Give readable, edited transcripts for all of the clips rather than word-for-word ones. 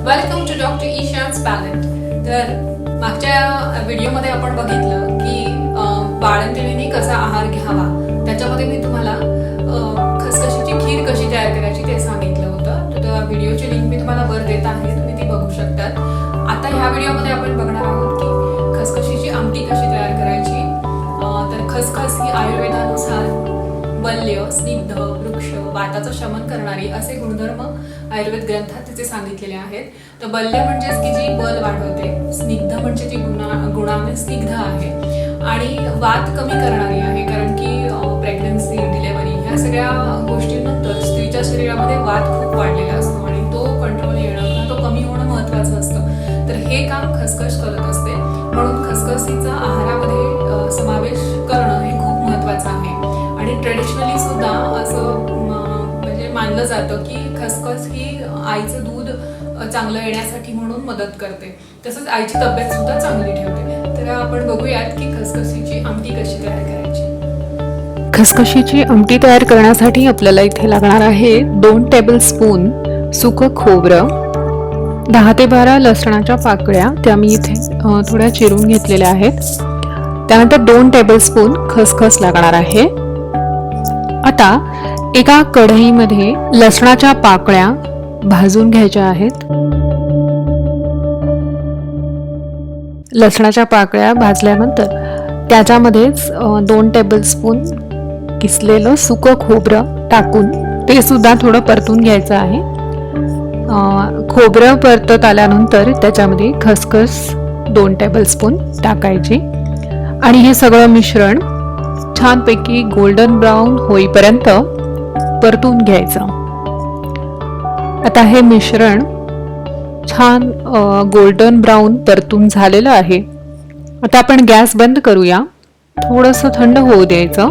Welcome to doctor Ishan's palate. तर मागच्या व्हिडिओमध्ये आपण बघितलं की बाळंतिणींनी कसा आहार घ्यावा. त्याच्यामध्ये मी तुम्हाला खसखशीची खीर कशी तयार करायची ते सांगितलं होतं. तर त्या व्हिडिओची लिंक मी तुम्हाला वर देत आहे, तुम्ही ती बघू शकतात. आता ह्या व्हिडिओमध्ये आपण बघणार आहोत की खसखशीची आमटी कशी तयार करायची. तर खसखस ही आयुर्वेदानुसार बल्य, स्निग्ध, वृक्ष, वाताचं शमन करणारी असे गुणधर्म आयुर्वेद ग्रंथात तिचे सांगितलेले आहेत. तर बल्य म्हणजेच की जी बल वाढवते, स्निग्ध म्हणजे जी गुणाने स्निग्ध आहे आणि वात कमी करणारी आहे. कारण की प्रेग्नन्सी, डिलेव्हरी ह्या सगळ्या गोष्टींनंतर स्त्रीच्या शरीरामध्ये वात खूप वाढलेला असतो आणि तो कंट्रोल येणं किंवा तो कमी होणं महत्त्वाचं असतं. तर हे काम खसखस करत असते. म्हणून खसखसीचा आहारामध्ये समावेश करणं हे खूप महत्त्वाचं आहे. आणि ट्रेडिशनली सुद्धा असं म्हणजे मानलं जातं की खसखस ही आईचं दूध चांगलं येण्यासाठी म्हणून मदत करते, तसंच आईची तब्येत सुद्धा चांगली ठेवते. तर आपण बघूयात की खसखशीची आमटी कशी तयार करायची. खसखशीची आमटी तयार करण्यासाठी आपल्याला इथे लागणार आहे 2 टेबलस्पून सुकं खोबरं, 10 ते 12 लसणाच्या पाकळ्या, त्या मी इथे थोड्या चिरून घेतलेल्या आहेत. त्यानंतर 2 टेबलस्पून खसखस लागणार आहे. आता एका कढईमध्ये लसणाच्या पाकळ्या भाजून घ्यायच्या आहेत. लसणाच्या पाकळ्या भाजल्यानंतर त्याच्यामध्येच 2 टेबलस्पून किसलेलं सुकं खोबरं टाकून ते सुद्धा थोडं परतून घ्यायचं आहे. खोबरं परतत आल्यानंतर त्याच्यामध्ये खसखस 2 टेबलस्पून टाकायची आणि हे सगळं मिश्रण छानपैकी गोल्डन ब्राऊन होईपर्यंत परतून घ्यायचं. आता हे मिश्रण छान गोल्डन ब्राऊन परतून झालेलं आहे. आता आपण गॅस बंद करूया, थोडंसं थंड होऊ द्यायचं.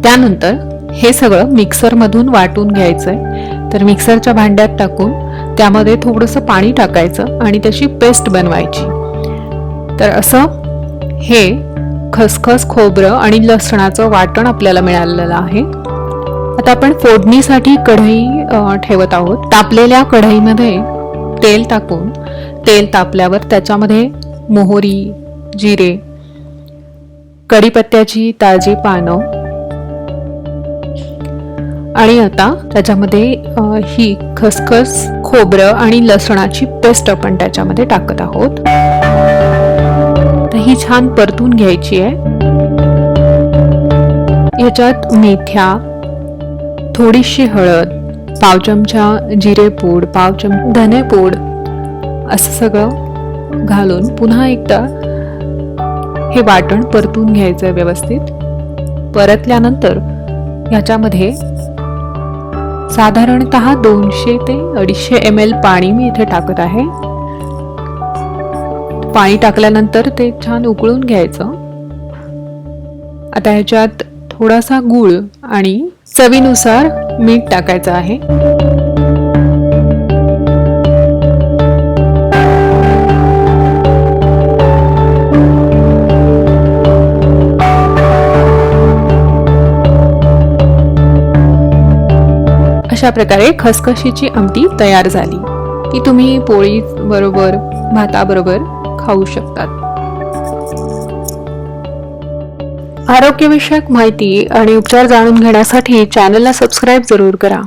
त्यानंतर हे सगळं मिक्सरमधून वाटून घ्यायचंय. तर मिक्सरच्या भांड्यात टाकून त्यामध्ये थोडंसं पाणी टाकायचं आणि त्याची पेस्ट बनवायची. तर असं हे खसखस, खोबरं आणि लसणाचं वाटण आपल्याला मिळालेलं आहे. आता आपण फोडणीसाठी कढई ठेवत आहोत. तापलेल्या कढईमध्ये तेल टाकून तेल तापल्यावर त्याच्यामध्ये मोहरी, जिरे, कढीपत्त्याची ताजी पानं आणि आता त्याच्यामध्ये ही खसखस, खोबरं आणि लसणाची पेस्ट आपण त्याच्यामध्ये टाकत आहोत. तर ही छान परतून घ्यायची आहे. याच्यात मेथ्या, थोडीशी हळद, पाव चमचा जिरेपूड, पाव चमचा धनेपूड असं सगळं घालून पुन्हा एकदा हे वाटण परतून घ्यायचं व्यवस्थित. परतल्यानंतर याच्यामध्ये साधारणतः 200 ते 250 ml पाणी मी इथे टाकत आहे. पाणी टाकल्यानंतर ते छान उकळून घ्यायचं. आता ह्याच्यात थोडासा गूळ आणि चवीनुसार मीठ टाकायचं आहे. अशा प्रकारे खसखशीची आमटी तयार झाली की तुम्ही पोळी बरोबर, भाताबरोबर खाऊ शकतात. आरोग्यविषयक माहिती आणि उपचार जाणून घेण्यासाठी चॅनलला सबस्क्राईब जरूर करा.